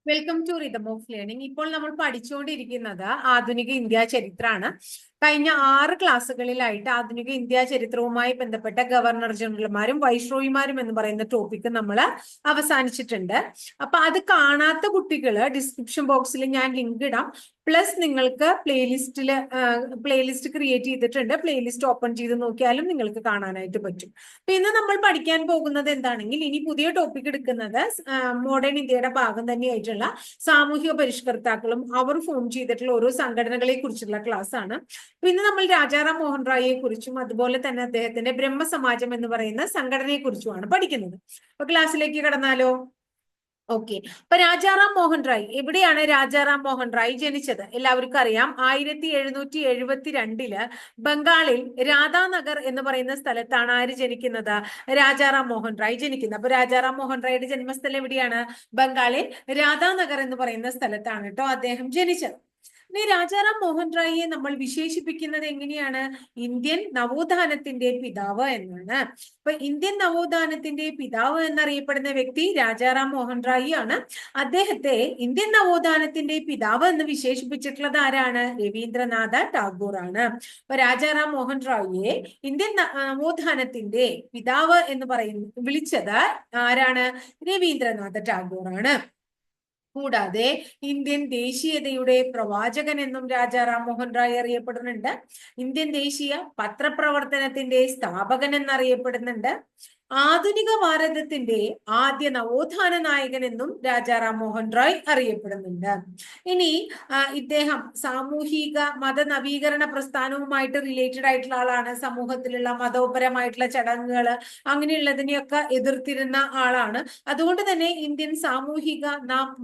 Welcome to rhythm of learning. ഇപ്പോൾ നമ്മൾ പഠിച്ചുകൊണ്ടിരിക്കുന്നത് ആധുനിക ഇന്ത്യ ചരിത്രമാണ്. കഴിഞ്ഞ 6 ക്ലാസ്സുകളിലായിട്ട് ആധുനിക ഇന്ത്യ ചരിത്രവുമായി ബന്ധപ്പെട്ട ഗവർണർ ജനറൽമാരും വൈസ്രോയിമാരും എന്ന് പറയുന്ന ടോപ്പിക്ക് നമ്മൾ അവസാനിച്ചിട്ടുണ്ട്. അപ്പൊ അത് കാണാത്ത കുട്ടികള് ഡിസ്ക്രിപ്ഷൻ ബോക്സിൽ ഞാൻ ലിങ്ക് ഇടാം. പ്ലസ് നിങ്ങൾക്ക് പ്ലേലിസ്റ്റ് ക്രിയേറ്റ് ചെയ്തിട്ടുണ്ട്. പ്ലേലിസ്റ്റ് ഓപ്പൺ ചെയ്ത് നോക്കിയാലും നിങ്ങൾക്ക് കാണാനായിട്ട് പറ്റും. അപ്പൊ ഇന്ന് നമ്മൾ പഠിക്കാൻ പോകുന്നത് എന്താണെങ്കിൽ, ഇനി പുതിയ ടോപ്പിക് എടുക്കുന്നത് മോഡേൺ ഇന്ത്യയുടെ ഭാഗം തന്നെയായിട്ടുള്ള സാമൂഹിക പരിഷ്കർത്താക്കളും അവർ ഫോം ചെയ്തിട്ടുള്ള ഓരോ സംഘടനകളെ കുറിച്ചുള്ള ക്ലാസ് ആണ്. ഇന്ന് നമ്മൾ രാജാറാം മോഹൻ റായിയെ കുറിച്ചും അതുപോലെ തന്നെ അദ്ദേഹത്തിന്റെ ബ്രഹ്മസമാജം എന്ന് പറയുന്ന സംഘടനയെ കുറിച്ചുമാണ് പഠിക്കുന്നത്. അപ്പൊ ക്ലാസ്സിലേക്ക് കടന്നാലോ? ഓക്കെ. അപ്പൊ രാജാറാം മോഹൻ റായ്, എവിടെയാണ് രാജാറാം മോഹൻ റായ് ജനിച്ചത്? എല്ലാവർക്കും അറിയാം. 1772 ബംഗാളിൽ രാധാനഗർ എന്ന് പറയുന്ന സ്ഥലത്താണ് ആര് ജനിക്കുന്നത്? രാജാറാം മോഹൻ റായ് ജനിക്കുന്നത്. അപ്പൊ രാജാറാം മോഹൻ റായിയുടെ ജന്മസ്ഥലം എവിടെയാണ്? ബംഗാളിൽ രാധാനഗർ എന്ന് പറയുന്ന സ്ഥലത്താണ് കേട്ടോ അദ്ദേഹം ജനിച്ചത്. ഇനി രാജാറാം മോഹൻ റായിയെ നമ്മൾ വിശേഷിപ്പിക്കുന്നത് എങ്ങനെയാണ്? ഇന്ത്യൻ നവോത്ഥാനത്തിന്റെ പിതാവ് എന്നാണ്. അപ്പൊ ഇന്ത്യൻ നവോത്ഥാനത്തിന്റെ പിതാവ് എന്നറിയപ്പെടുന്ന വ്യക്തി രാജാറാം മോഹൻ റായി ആണ്. അദ്ദേഹത്തെ ഇന്ത്യൻ നവോത്ഥാനത്തിന്റെ പിതാവ് എന്ന് വിശേഷിപ്പിച്ചിട്ടുള്ളത് ആരാണ്? രവീന്ദ്രനാഥ ടാഗോർ ആണ്. അപ്പൊ രാജാറാം മോഹൻ റായിയെ ഇന്ത്യൻ നവോത്ഥാനത്തിന്റെ പിതാവ് എന്ന് വിളിച്ചത് ആരാണ്? രവീന്ദ്രനാഥ ടാഗോർ ആണ്. കൂടാതെ ഇന്ത്യൻ ദേശീയതയുടെ പ്രവാചകൻ എന്നും രാജാറാം മോഹൻ റായ് അറിയപ്പെടുന്നുണ്ട്. ഇന്ത്യൻ ദേശീയ പത്രപ്രവർത്തനത്തിന്റെ സ്ഥാപകൻ എന്നറിയപ്പെടുന്നുണ്ട്. ആധുനിക ഭാരതത്തിന്റെ ആദ്യ നവോത്ഥാന നായകൻ എന്നും രാജാറാം മോഹൻ റായ് അറിയപ്പെടുന്നുണ്ട്. ഇനി ഇദ്ദേഹം സാമൂഹിക മതനവീകരണ പ്രസ്ഥാനവുമായിട്ട് റിലേറ്റഡ് ആയിട്ടുള്ള ആളാണ്. സമൂഹത്തിലുള്ള മതപരമായിട്ടുള്ള ചടങ്ങുകൾ അങ്ങനെയുള്ളതിനെയൊക്കെ എതിർത്തിരുന്ന ആളാണ്. അതുകൊണ്ട് തന്നെ ഇന്ത്യൻ സാമൂഹിക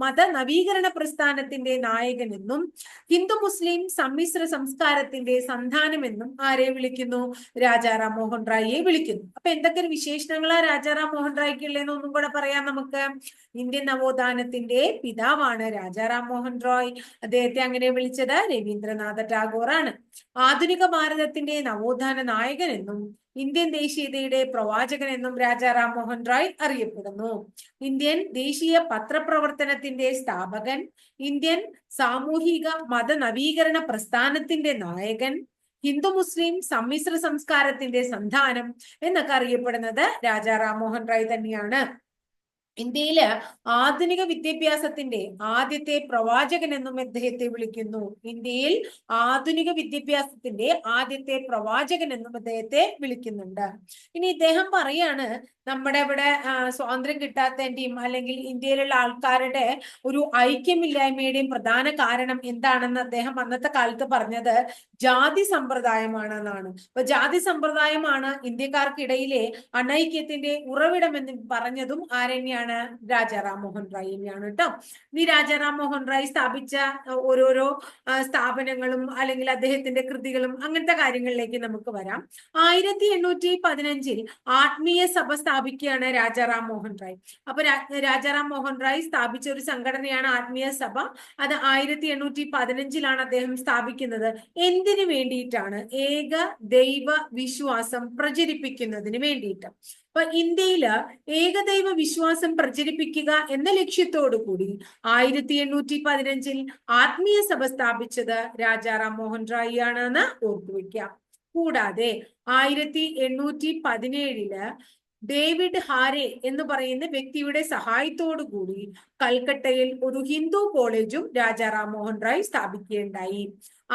മതനവീകരണ പ്രസ്ഥാനത്തിന്റെ നായകനെന്നും ഹിന്ദു മുസ്ലിം സമ്മിശ്ര സംസ്കാരത്തിന്റെ സന്താനമെന്നും ആരെ വിളിക്കുന്നു? രാജാറാം മോഹൻ റായിയെ വിളിക്കുന്നു. അപ്പൊ എന്തൊക്കെ വിശേഷണങ്ങളാ രാജാറാം മോഹൻ റായിക്കുള്ളതെന്ന് ഒന്നും കൂടെ പറയാം നമുക്ക്. ഇന്ത്യൻ നവോത്ഥാനത്തിന്റെ പിതാവാണ് രാജാറാം മോഹൻ റായ്. അദ്ദേഹത്തെ അങ്ങനെ വിളിച്ചത് രവീന്ദ്രനാഥ ടാഗോർ ആണ്. ആധുനിക ഭാരതത്തിന്റെ നവോത്ഥാന നായകൻ എന്നും ഇന്ത്യൻ ദേശീയതയുടെ പ്രവാചകൻ എന്നും രാജാറാം മോഹൻ റായ് അറിയപ്പെടുന്നു. ഇന്ത്യൻ ദേശീയ പത്രപ്രവർത്തനത്തിന്റെ സ്ഥാപകൻ, ഇന്ത്യൻ സാമൂഹിക മതനവീകരണ പ്രസ്ഥാനത്തിന്റെ നായകൻ, ഹിന്ദു മുസ്ലിം സമ്മിശ്ര സംസ്കാരത്തിന്റെ സന്താനം എന്നൊക്കെ അറിയപ്പെടുന്നത് രാജാറാം മോഹൻ റായ് തന്നെയാണ്. ഇന്ത്യയില് ആധുനിക വിദ്യാഭ്യാസത്തിന്റെ ആദ്യത്തെ പ്രവാചകൻ എന്നും അദ്ദേഹത്തെ വിളിക്കുന്നു. ഇന്ത്യയിൽ ആധുനിക വിദ്യാഭ്യാസത്തിന്റെ ആദ്യത്തെ പ്രവാചകൻ എന്നും അദ്ദേഹത്തെ വിളിക്കുന്നുണ്ട്. ഇനി ഇദ്ദേഹം പറയാണ്, നമ്മുടെ ഇവിടെ സ്വാതന്ത്ര്യം കിട്ടാത്തതിന്റെയും അല്ലെങ്കിൽ ഇന്ത്യയിലുള്ള ആൾക്കാരുടെ ഒരു ഐക്യമില്ലായ്മയുടെയും പ്രധാന കാരണം എന്താണെന്ന് അദ്ദേഹം അന്നത്തെ കാലത്ത് പറഞ്ഞത് ജാതി സമ്പ്രദായമാണെന്നാണ്. അപ്പൊ ജാതി സമ്പ്രദായമാണ് ഇന്ത്യക്കാർക്കിടയിലെ അനൈക്യത്തിന്റെ ഉറവിടമെന്ന് പറഞ്ഞതും ആരെന്നെയാണ്? രാജാറാം മോഹൻ റായ് തന്നെയാണ് കേട്ടോ. ഈ രാജാറാം മോഹൻ റായ് സ്ഥാപിച്ച ഓരോരോ സ്ഥാപനങ്ങളും അല്ലെങ്കിൽ അദ്ദേഹത്തിന്റെ കൃതികളും അങ്ങനത്തെ കാര്യങ്ങളിലേക്ക് നമുക്ക് വരാം. 1815 ആത്മീയ സഭ സ്ഥാപിക്കുകയാണ് രാജാറാം മോഹൻ റായ്. അപ്പൊ രാജാറാം മോഹൻ റായ് സ്ഥാപിച്ച ഒരു സംഘടനയാണ് ആത്മീയ സഭ. അത് 1815 അദ്ദേഹം സ്ഥാപിക്കുന്നത്. എന്തിനു വേണ്ടിയിട്ടാണ്? ഏക ദൈവ വിശ്വാസം പ്രചരിപ്പിക്കുന്നതിന് വേണ്ടിയിട്ട്. അപ്പൊ ഇന്ത്യയില് ഏകദൈവ വിശ്വാസം പ്രചരിപ്പിക്കുക എന്ന ലക്ഷ്യത്തോടു കൂടി 1815 ആത്മീയ സഭ സ്ഥാപിച്ചത് രാജാറാം മോഹൻ റായ് ആണെന്ന് ഓർത്തുവെക്കാം. കൂടാതെ 1817 ഡേവിഡ് ഹാരെ എന്ന് പറയുന്ന വ്യക്തിയുടെ സഹായത്തോടു കൂടി കൽക്കട്ടയിൽ ഒരു ഹിന്ദു കോളേജും രാജാറാം മോഹൻ റായ് സ്ഥാപിക്കുകയുണ്ടായി.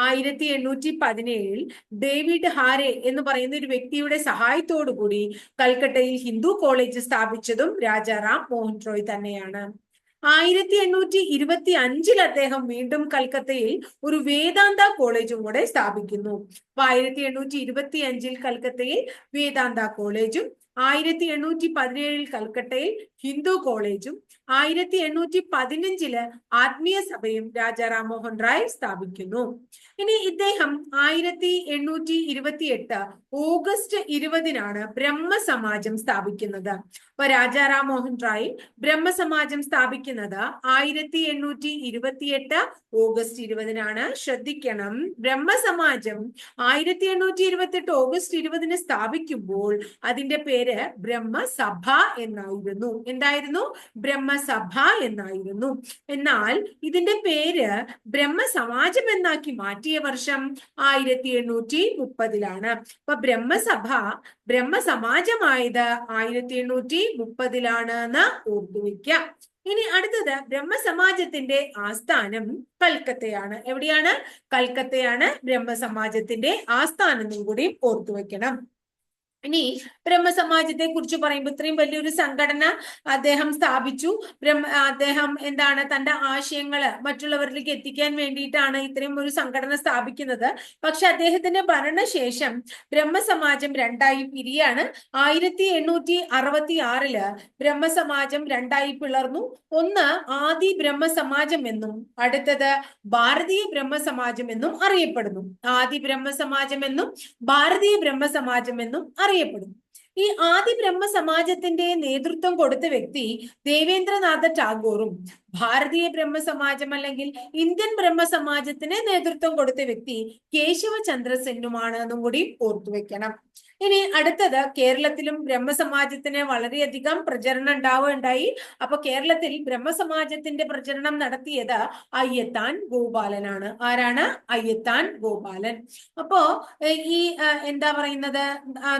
1817 ഡേവിഡ് ഹാരെ എന്ന് പറയുന്ന ഒരു വ്യക്തിയുടെ സഹായത്തോടു കൂടി കൽക്കട്ടയിൽ ഹിന്ദു കോളേജ് സ്ഥാപിച്ചതും രാജാറാം മോഹൻ റായ് തന്നെയാണ്. 1825 അദ്ദേഹം വീണ്ടും കൽക്കത്തയിൽ ഒരു വേദാന്ത കോളേജും കൂടെ സ്ഥാപിക്കുന്നു. അപ്പൊ 1825 കൽക്കത്തയിൽ വേദാന്ത കോളേജും 1817 കൽക്കട്ടയിൽ ഹിന്ദു കോളേജും 1815 ആത്മീയ സഭയും രാജാറാം മോഹൻ റായ് സ്ഥാപിക്കുന്നു. ഇനി ഇദ്ദേഹം 1828 ഓഗസ്റ്റ് 20 ബ്രഹ്മസമാജം സ്ഥാപിക്കുന്നത്. അപ്പൊ രാജാറാം മോഹൻ റായ് ബ്രഹ്മസമാജം സ്ഥാപിക്കുന്നത് 1828 ഓഗസ്റ്റ് 20 ശ്രദ്ധിക്കണം. ബ്രഹ്മസമാജം 1828 ഓഗസ്റ്റ് 20 സ്ഥാപിക്കുമ്പോൾ അതിന്റെ പേര് ബ്രഹ്മസഭ എന്നായിരുന്നു. എന്തായിരുന്നു? ബ്രഹ്മസഭ എന്നായിരുന്നു. എന്നാൽ ഇതിന്റെ പേര് ബ്രഹ്മസമാജം എന്നാക്കി മാറ്റിയ വർഷം 1830-ലാണ്. അപ്പൊ ബ്രഹ്മസഭ ബ്രഹ്മസമാജമായത് 1830-ലാണ് എന്ന് ഓർത്തുവെക്കാം. ഇനി അടുത്തത് ബ്രഹ്മസമാജത്തിന്റെ ആസ്ഥാനം കൽക്കത്തയാണ്. എവിടെയാണ്? കൽക്കത്തയാണ് ബ്രഹ്മസമാജത്തിന്റെ ആസ്ഥാനം എന്നും കൂടി ഓർത്തുവെക്കണം. ഇനി ബ്രഹ്മസമാജത്തെ കുറിച്ച് പറയുമ്പോൾ ഇത്രയും വലിയൊരു സംഘടന അദ്ദേഹം സ്ഥാപിച്ചു. അദ്ദേഹം എന്താണ് തന്റെ ആശയങ്ങള് മറ്റുള്ളവരിലേക്ക് എത്തിക്കാൻ വേണ്ടിയിട്ടാണ് ഇത്രയും ഒരു സംഘടന സ്ഥാപിക്കുന്നത്. പക്ഷെ അദ്ദേഹത്തിന്റെ ഭരണശേഷം ബ്രഹ്മസമാജം രണ്ടായി പിരിയാണ്. 1866 ബ്രഹ്മസമാജം രണ്ടായി പിളർന്നു. ഒന്ന് ആദി ബ്രഹ്മസമാജം എന്നും അടുത്തത് ഭാരതീയ ബ്രഹ്മസമാജം എന്നും അറിയപ്പെടുന്നു. ആദി ബ്രഹ്മസമാജം എന്നും ഭാരതീയ ബ്രഹ്മസമാജം എന്നും അറിയപ്പെടുന്നു. ഈ ആദി ബ്രഹ്മസമാജത്തിന്റെ നേതൃത്വം കൊടുത്ത വ്യക്തി ദേവേന്ദ്രനാഥ ടാഗോറും ഭാരതീയ ബ്രഹ്മസമാജം അല്ലെങ്കിൽ ഇന്ത്യൻ ബ്രഹ്മസമാജത്തിന് നേതൃത്വം കൊടുത്ത വ്യക്തി കേശവചന്ദ്ര സെന്നുമാണ് എന്നും കൂടി ഓർത്തുവെക്കണം. ഇനി അടുത്തത് കേരളത്തിലും ബ്രഹ്മസമാജത്തിന് വളരെയധികം പ്രചരണം ഉണ്ടാവുകയുണ്ടായി. അപ്പൊ കേരളത്തിൽ ബ്രഹ്മസമാജത്തിന്റെ പ്രചരണം നടത്തിയത് അയ്യത്താൻ ഗോപാലനാണ്. ആരാണ്? അയ്യത്താൻ ഗോപാലൻ. അപ്പോ ഈ എന്താ പറയുന്നത്,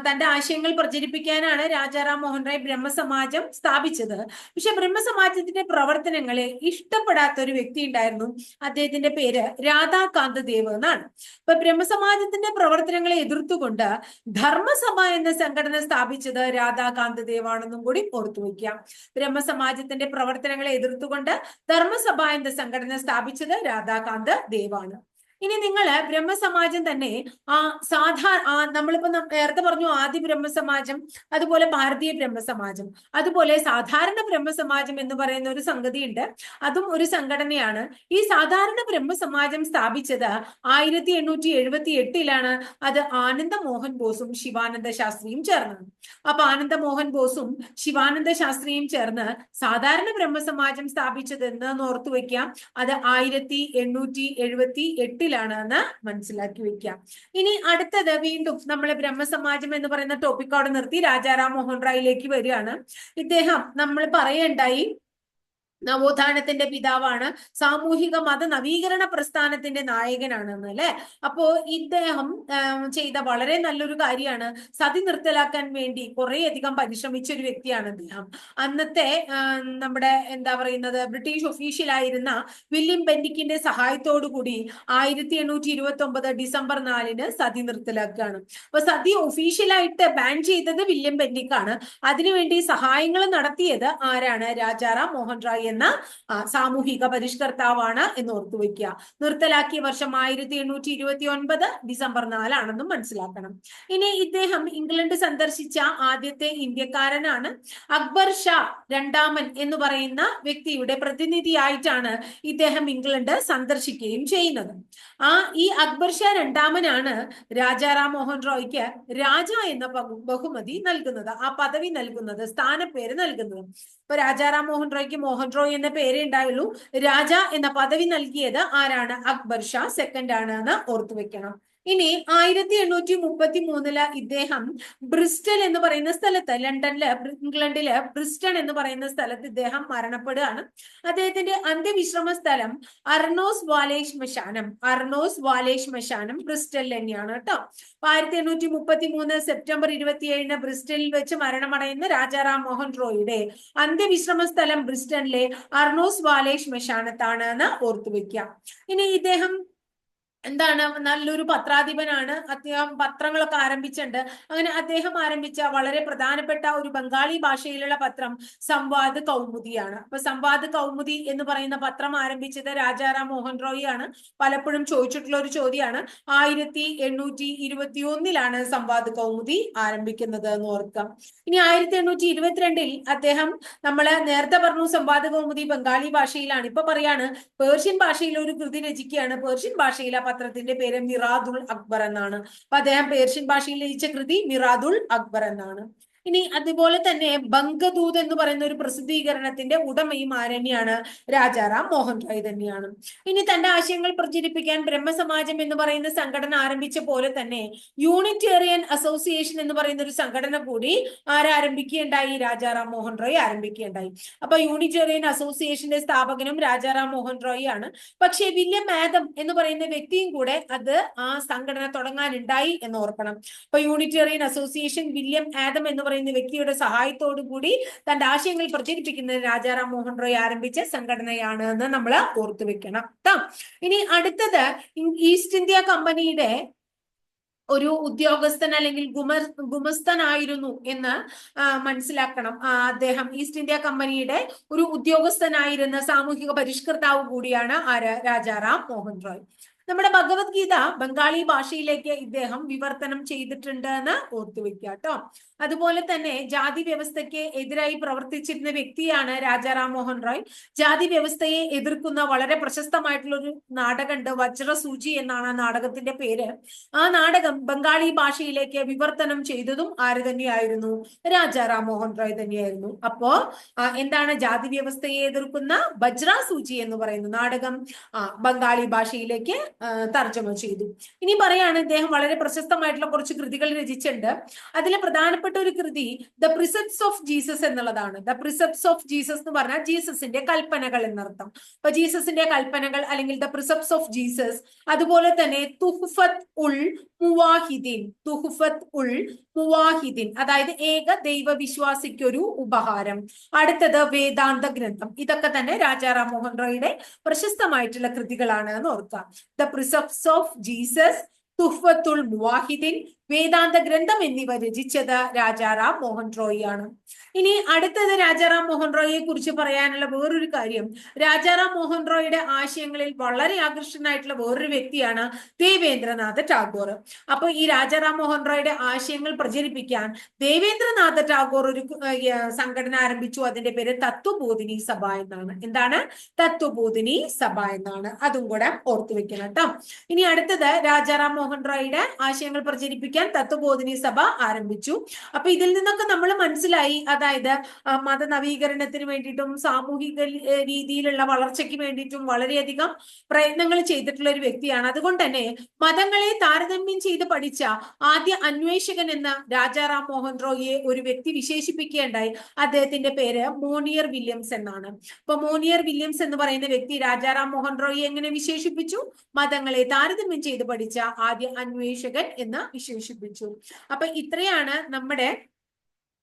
തന്റെ ആശയങ്ങൾ പ്രചരിപ്പിക്കാനാണ് രാജാറാം മോഹൻ റായ് ബ്രഹ്മസമാജം സ്ഥാപിച്ചത്. പക്ഷെ ബ്രഹ്മസമാജത്തിന്റെ പ്രവർത്തനങ്ങളെ ഇഷ്ടപ്പെടാത്ത ഒരു വ്യക്തി ഉണ്ടായിരുന്നു. അദ്ദേഹത്തിന്റെ പേര് രാധാകാന്ത് ദേവ് എന്നാണ്. അപ്പൊ ബ്രഹ്മസമാജത്തിന്റെ പ്രവർത്തനങ്ങളെ എതിർത്തുകൊണ്ട് ധർമ്മസഭ എന്ന സംഘടന സ്ഥാപിച്ചത് രാധാകാന്ത് ദേവാണെന്നും കൂടി ഓർത്തുവയ്ക്കാം. ബ്രഹ്മസമാജത്തിന്റെ പ്രവർത്തനങ്ങളെ എതിർത്തുകൊണ്ട് ധർമ്മസഭ എന്ന സംഘടന സ്ഥാപിച്ചത് രാധാകാന്ത് ദേവാണ്. ഇനി നിങ്ങൾ ബ്രഹ്മസമാജം തന്നെ നമ്മളിപ്പോ നേരത്തെ പറഞ്ഞു ആദി ബ്രഹ്മസമാജം, അതുപോലെ ഭാരതീയ ബ്രഹ്മസമാജം, അതുപോലെ സാധാരണ ബ്രഹ്മസമാജം എന്ന് പറയുന്ന ഒരു സംഗതിയുണ്ട്. അതും ഒരു സംഘടനയാണ്. ഈ സാധാരണ ബ്രഹ്മസമാജം സ്ഥാപിച്ചത് 1878-ലാണ്. അത് ആനന്ദ മോഹൻ ബോസും ശിവാനന്ദ ശാസ്ത്രിയും ചേർന്നാണ്. അപ്പൊ ആനന്ദ മോഹൻ ബോസും ശിവാനന്ദ ശാസ്ത്രിയും ചേർന്ന് സാധാരണ ബ്രഹ്മസമാജം സ്ഥാപിച്ചത് എന്ന് ഓർത്തു വെക്കാം. അത് 1878 എന്ന് മനസ്സിലാക്കി വെക്കാം. ഇനി അടുത്തത് വീണ്ടും നമ്മൾ ബ്രഹ്മസമാജം എന്ന് പറയുന്ന ടോപ്പിക്കോടെ നിർത്തി രാജാറാം മോഹൻ റായിലേക്ക് വരികയാണ്. ഇദ്ദേഹം നമ്മൾ പറയണ്ടായി നവോത്ഥാനത്തിന്റെ പിതാവാണ്, സാമൂഹിക മത നവീകരണ പ്രസ്ഥാനത്തിന്റെ നായകനാണെന്ന് അല്ലെ. അപ്പോ ഇദ്ദേഹം ചെയ്ത വളരെ നല്ലൊരു കാര്യമാണ് സതി നിർത്തലാക്കാൻ വേണ്ടി കുറേയധികം പരിശ്രമിച്ച ഒരു വ്യക്തിയാണ് അദ്ദേഹം. അന്നത്തെ നമ്മുടെ എന്താ പറയുന്നത് ബ്രിട്ടീഷ് ഒഫീഷ്യലായിരുന്ന വില്യം ബെന്റിക്കിന്റെ സഹായത്തോടു കൂടി 1829 ഡിസംബർ 4 സതി നിർത്തലാക്കുകയാണ്. അപ്പൊ സതി ഒഫീഷ്യലായിട്ട് ബാൻ ചെയ്തത് വില്യം ബെന്റിക്കാണ്. അതിനുവേണ്ടി സഹായങ്ങൾ നടത്തിയത് ആരാണ്? രാജാറാം മോഹൻ റായ് എന്ന സാമൂഹിക പരിഷ്കർത്താവാണ് എന്ന് ഓർത്തുവെക്കുക. നിർത്തലാക്കിയ വർഷം 1829 ഡിസംബർ 4 മനസ്സിലാക്കണം. ഇനി ഇദ്ദേഹം ഇംഗ്ലണ്ട് സന്ദർശിച്ച ആദ്യത്തെ ഇന്ത്യക്കാരനാണ്. അക്ബർ ഷാ രണ്ടാമൻ എന്ന് പറയുന്ന വ്യക്തിയുടെ പ്രതിനിധിയായിട്ടാണ് ഇദ്ദേഹം ഇംഗ്ലണ്ട് സന്ദർശിക്കുകയും ചെയ്യുന്നത്. ഈ അക്ബർ ഷാ രണ്ടാമനാണ് രാജാറാം മോഹൻ റോയ്ക്ക് രാജ എന്ന ബഹുമതി നൽകുന്നത്, ആ പദവി നൽകുന്നത്, സ്ഥാനപ്പേര് നൽകുന്നത്. ഇപ്പൊ രാജാറാം മോഹൻ റോയ്ക്ക് മോഹൻ റോയ് എന്ന പേരേ ഉണ്ടായുള്ളൂ. രാജ എന്ന പദവി നൽകിയത് ആരാണ്? അക്ബർ ഷാ സെക്കൻഡ് ആണ് എന്ന് ഓർത്തുവെക്കണം. ഇനി 1833 ഇദ്ദേഹം ബ്രിസ്റ്റൽ എന്ന് പറയുന്ന സ്ഥലത്ത്, ഇംഗ്ലണ്ടില് ബ്രിസ്റ്റൺ എന്ന് പറയുന്ന സ്ഥലത്ത് ഇദ്ദേഹം മരണപ്പെടുകയാണ്. അദ്ദേഹത്തിന്റെ അന്ത്യവിശ്രമ സ്ഥലം അർണോസ് വാലേ ശ്മശാനം ബ്രിസ്റ്റലിൽ തന്നെയാണ് കേട്ടോ. 1833 സെപ്റ്റംബർ 27 ബ്രിസ്റ്റലിൽ വെച്ച് മരണമടയുന്ന രാജാറാം മോഹൻ റോയുടെ അന്ത്യവിശ്രമ സ്ഥലം ബ്രിസ്റ്റണിലെ അർണോസ് വാലേ ശ്മശാനത്താണ് എന്ന് ഓർത്തുവെക്കാം. ഇനി ഇദ്ദേഹം എന്താണ്, നല്ലൊരു പത്രാധിപനാണ്. അദ്ദേഹം പത്രങ്ങളൊക്കെ ആരംഭിച്ചിട്ടുണ്ട്. അങ്ങനെ അദ്ദേഹം ആരംഭിച്ച വളരെ പ്രധാനപ്പെട്ട ഒരു ബംഗാളി ഭാഷയിലുള്ള പത്രം സംവാദ് കൗമുദിയാണ്. അപ്പൊ സംവാദ് കൗമുദി എന്ന് പറയുന്ന പത്രം ആരംഭിച്ചത് രാജാറാം മോഹൻ റോയ് ആണ്. പലപ്പോഴും ചോദിച്ചിട്ടുള്ള ഒരു ചോദ്യമാണ്. 1821 സംവാദ് കൗമുദി ആരംഭിക്കുന്നത് എന്ന് ഓർക്കാം. ഇനി 1822 അദ്ദേഹം, നമ്മള് നേരത്തെ പറഞ്ഞു സംവാദ് കൗമുദി ബംഗാളി ഭാഷയിലാണ്, ഇപ്പൊ പറയാണ് പേർഷ്യൻ ഭാഷയിൽ ഒരു കൃതി രചിക്കുകയാണ്. പേർഷ്യൻ ഭാഷയിൽ പത്രത്തിന്റെ പേര് മിറാദുൽ അക്ബർ എന്നാണ്. അപ്പൊ അദ്ദേഹം പേർഷ്യൻ ഭാഷയിൽ രചിച്ച കൃതി മിറാദുൽ അക്ബർ എന്നാണ്. ഇനി അതുപോലെ തന്നെ ബംഗദൂത് എന്ന് പറയുന്ന ഒരു പ്രസിദ്ധീകരണത്തിന്റെ ഉടമയും ആരന്നെയാണ്? രാജാറാം മോഹൻ റോയ് തന്നെയാണ്. ഇനി തന്റെ ആശയങ്ങൾ പ്രചരിപ്പിക്കാൻ ബ്രഹ്മസമാജം എന്ന് പറയുന്ന സംഘടന ആരംഭിച്ച പോലെ തന്നെ യൂണിറ്റേറിയൻ അസോസിയേഷൻ എന്ന് പറയുന്ന ഒരു സംഘടന കൂടി ആരംഭിക്കുകയുണ്ടായി? രാജാറാം മോഹൻ റോയ് ആരംഭിക്കുകയുണ്ടായി. അപ്പൊ യൂണിറ്റേറിയൻ അസോസിയേഷന്റെ സ്ഥാപകനും രാജാറാം മോഹൻ റോയ് ആണ്. പക്ഷേ വില്യം ആദം എന്ന് പറയുന്ന വ്യക്തിയും കൂടെ അത് ആ സംഘടന തുടങ്ങാനുണ്ടായി എന്ന് ഓർക്കണം. അപ്പൊ യൂണിറ്റേറിയൻ അസോസിയേഷൻ വില്യം ആദം എന്ന് പറയുന്ന വ്യക്തിയുടെ സഹായത്തോടു കൂടി തന്റെ ആശയങ്ങൾ പ്രചരിപ്പിക്കുന്നത് രാജാറാം മോഹൻ റോയ് ആരംഭിച്ച സംഘടനയാണ് എന്ന് നമ്മൾ ഓർത്തു വെക്കണം. ഇനി അടുത്തത് ഈസ്റ്റ് ഇന്ത്യ കമ്പനിയുടെ ഒരു ഉദ്യോഗസ്ഥൻ അല്ലെങ്കിൽ ഗുമസ്തനായിരുന്നു എന്ന് മനസ്സിലാക്കണം. അദ്ദേഹം ഈസ്റ്റ് ഇന്ത്യ കമ്പനിയുടെ ഒരു ഉദ്യോഗസ്ഥനായിരുന്ന സാമൂഹിക പരിഷ്കർത്താവ് കൂടിയാണ് ആര്? രാജാറാം മോഹൻ റോയ്. നമ്മുടെ ഭഗവത്ഗീത ബംഗാളി ഭാഷയിലേക്ക് ഇദ്ദേഹം വിവർത്തനം ചെയ്തിട്ടുണ്ട് എന്ന് ഓർത്തുവെക്കുക കേട്ടോ. അതുപോലെ തന്നെ ജാതി വ്യവസ്ഥയ്ക്ക് എതിരായി പ്രവർത്തിച്ചിരുന്ന വ്യക്തിയാണ് രാജാറാം മോഹൻ റോയ്. ജാതി വ്യവസ്ഥയെ എതിർക്കുന്ന വളരെ പ്രശസ്തമായിട്ടുള്ള ഒരു നാടകമുണ്ട്, വജ്രസൂചി എന്നാണ് ആ നാടകത്തിന്റെ പേര്. ആ നാടകം ബംഗാളി ഭാഷയിലേക്ക് വിവർത്തനം ചെയ്തതും ആര് തന്നെയായിരുന്നു? രാജാറാം മോഹൻ റോയ് തന്നെയായിരുന്നു. അപ്പോ എന്താണ് ജാതി വ്യവസ്ഥയെ എതിർക്കുന്ന വജ്രസൂചി എന്ന് പറയുന്ന നാടകം ബംഗാളി ഭാഷയിലേക്ക് തർജ്ജമ ചെയ്തു. ഇനി പറയാണ് ഇദ്ദേഹം വളരെ പ്രശസ്തമായിട്ടുള്ള കുറച്ച് കൃതികൾ രചിച്ചിട്ടുണ്ട്. അതിലെ പ്രധാനപ്പെട്ട ഒരു കൃതി ദ പ്രിസെപ്റ്റ്സ് ഓഫ് ജീസസ് എന്നുള്ളതാണ്. ദ പ്രിസെപ്റ്റ്സ് ഓഫ് ജീസസ് എന്ന് പറഞ്ഞാൽ ജീസസിന്റെ കൽപ്പനകൾ എന്നർത്ഥം. അപ്പൊ ജീസസിന്റെ കൽപ്പനകൾ അല്ലെങ്കിൽ ദ പ്രിസെപ്റ്റ്സ് ഓഫ് ജീസസ്. അതുപോലെ തന്നെ തുഹ്ഫത്ത് ഉൽ മുവാഹിദീൻ, തുഹ്ഫത്ത് ഉൽ മുവാഹിദീൻ അതായത് ഏക ദൈവ വിശ്വാസിക്കൊരു ഉപഹാരം. അടുത്തത് വേദാന്ത ഗ്രന്ഥം. ഇതൊക്കെ തന്നെ രാജാറാം മോഹൻ റോയുടെ പ്രശസ്തമായിട്ടുള്ള കൃതികളാണ് എന്ന് ഓർക്കുക. The precepts of Jesus, Tuhfatul Muwahhidin, വേദാന്ത ഗ്രന്ഥം എന്നിവ രചിച്ചത് രാജാറാം മോഹൻ റോയ് ആണ്. ഇനി അടുത്തത് രാജാറാം മോഹൻ റോയിയെ കുറിച്ച് പറയാനുള്ള വേറൊരു കാര്യം, രാജാറാം മോഹൻ റോയുടെ ആശയങ്ങളിൽ വളരെ ആകർഷകനായിട്ടുള്ള വേറൊരു വ്യക്തിയാണ് ദേവേന്ദ്രനാഥ ടാഗോർ. അപ്പൊ ഈ രാജാറാം മോഹൻ റോയുടെ ആശയങ്ങൾ പ്രചരിപ്പിക്കാൻ ദേവേന്ദ്രനാഥ ടാഗോർ ഒരു സംഘടന ആരംഭിച്ചു. അതിന്റെ പേര് തത്വബോധിനി സഭ എന്നാണ്. എന്താണ്? തത്വബോധിനി സഭ എന്നാണ്. അതും കൂടെ ഓർത്തു വെക്കണം കേട്ടോ. ഇനി അടുത്തത് രാജാറാം മോഹൻ റോയുടെ ആശയങ്ങൾ പ്രചരിപ്പിക്കാൻ തത്വബോധിനി സഭ ആരംഭിച്ചു. അപ്പൊ ഇതിൽ നിന്നൊക്കെ നമ്മൾ മനസ്സിലായി, അതായത് മതനവീകരണത്തിന് വേണ്ടിയിട്ടും സാമൂഹിക രീതിയിലുള്ള വളർച്ചയ്ക്ക് വേണ്ടിയിട്ടും വളരെയധികം പ്രയത്നങ്ങൾ ചെയ്തിട്ടുള്ള ഒരു വ്യക്തിയാണ്. അതുകൊണ്ട് തന്നെ മതങ്ങളെ താരതമ്യം ചെയ്ത് പഠിച്ച ആദ്യ അന്വേഷകൻ എന്ന് രാജാറാം മോഹൻ റോയിയെ ഒരു വ്യക്തി വിശേഷിപ്പിക്കുകയുണ്ടായി. അദ്ദേഹത്തിന്റെ പേര് മോണിയർ വില്യംസ് എന്നാണ്. അപ്പൊ മോണിയർ വില്യംസ് എന്ന് പറയുന്ന വ്യക്തി രാജാറാം മോഹൻ റോയിയെ എങ്ങനെ വിശേഷിപ്പിച്ചു? മതങ്ങളെ താരതമ്യം ചെയ്ത് പഠിച്ച ആദ്യ അന്വേഷകൻ എന്ന് വിശേഷിപ്പിച്ചു. അപ്പൊ ഇത്രയാണ് നമ്മുടെ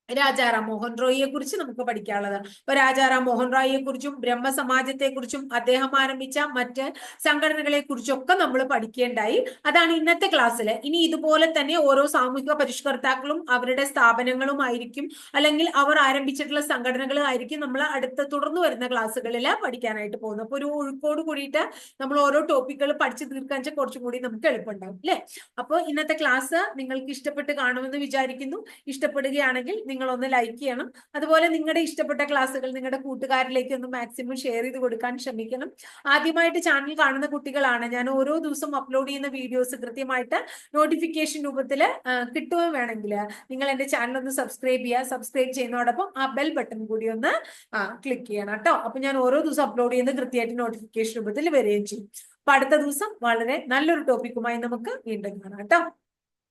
രാജാറാം മോഹൻ റോയിയെ കുറിച്ച് നമുക്ക് പഠിക്കാനുള്ളത്. അപ്പൊ രാജാറാം മോഹൻ റോയിയെ കുറിച്ചും ബ്രഹ്മസമാജത്തെ കുറിച്ചും അദ്ദേഹം ആരംഭിച്ച മറ്റ് സംഘടനകളെ കുറിച്ചൊക്കെ നമ്മൾ പഠിക്കേണ്ടായി. അതാണ് ഇന്നത്തെ ക്ലാസ്സിൽ. ഇനി ഇതുപോലെ തന്നെ ഓരോ സാമൂഹിക പരിഷ്കർത്താക്കളും അവരുടെ സ്ഥാപനങ്ങളും ആയിരിക്കും, അല്ലെങ്കിൽ അവർ ആരംഭിച്ചിട്ടുള്ള സംഘടനകളും ആയിരിക്കും നമ്മൾ അടുത്ത തുടർന്ന് വരുന്ന ക്ലാസ്സുകളിൽ പഠിക്കാനായിട്ട് പോകുന്നത്. അപ്പൊ ഒരു ഒഴുക്കോട് കൂടിയിട്ട് നമ്മൾ ഓരോ ടോപ്പിക്കുകൾ പഠിച്ചു തീർക്കാൻ വെച്ചാൽ കുറച്ചും കൂടി നമുക്ക് എളുപ്പമുണ്ടാവും അല്ലെ. അപ്പോൾ ഇന്നത്തെ ക്ലാസ് നിങ്ങൾക്ക് ഇഷ്ടപ്പെട്ട് കാണുമെന്ന് വിചാരിക്കുന്നു. ഇഷ്ടപ്പെടുകയാണെങ്കിൽ നിങ്ങൾ ഒന്ന് ലൈക്ക് ചെയ്യണം. അതുപോലെ നിങ്ങളുടെ ഇഷ്ടപ്പെട്ട ക്ലാസ്സുകൾ നിങ്ങളുടെ കൂട്ടുകാരിലേക്ക് ഒന്ന് മാക്സിമം ഷെയർ ചെയ്ത് കൊടുക്കാൻ ശ്രമിക്കണം. ആദ്യമായിട്ട് ചാനൽ കാണുന്ന കുട്ടികളാണ്, ഞാൻ ഓരോ ദിവസവും അപ്ലോഡ് ചെയ്യുന്ന വീഡിയോസ് കൃത്യമായിട്ട് നോട്ടിഫിക്കേഷൻ രൂപത്തിൽ കിട്ടുകയും വേണമെങ്കിൽ നിങ്ങൾ എന്റെ ചാനൽ ഒന്ന് സബ്സ്ക്രൈബ് ചെയ്യുക. സബ്സ്ക്രൈബ് ചെയ്യുന്നതോടൊപ്പം ആ ബെൽ ബട്ടൺ കൂടി ഒന്ന് ക്ലിക്ക് ചെയ്യണം കേട്ടോ. അപ്പൊ ഞാൻ ഓരോ ദിവസം അപ്ലോഡ് ചെയ്യുന്നത് കൃത്യമായിട്ട് നോട്ടിഫിക്കേഷൻ രൂപത്തിൽ വരികയും ചെയ്യും. അപ്പൊ അടുത്ത ദിവസം വളരെ നല്ലൊരു ടോപ്പിക്കുമായി നമുക്ക് വീണ്ടും കാണാം കേട്ടോ.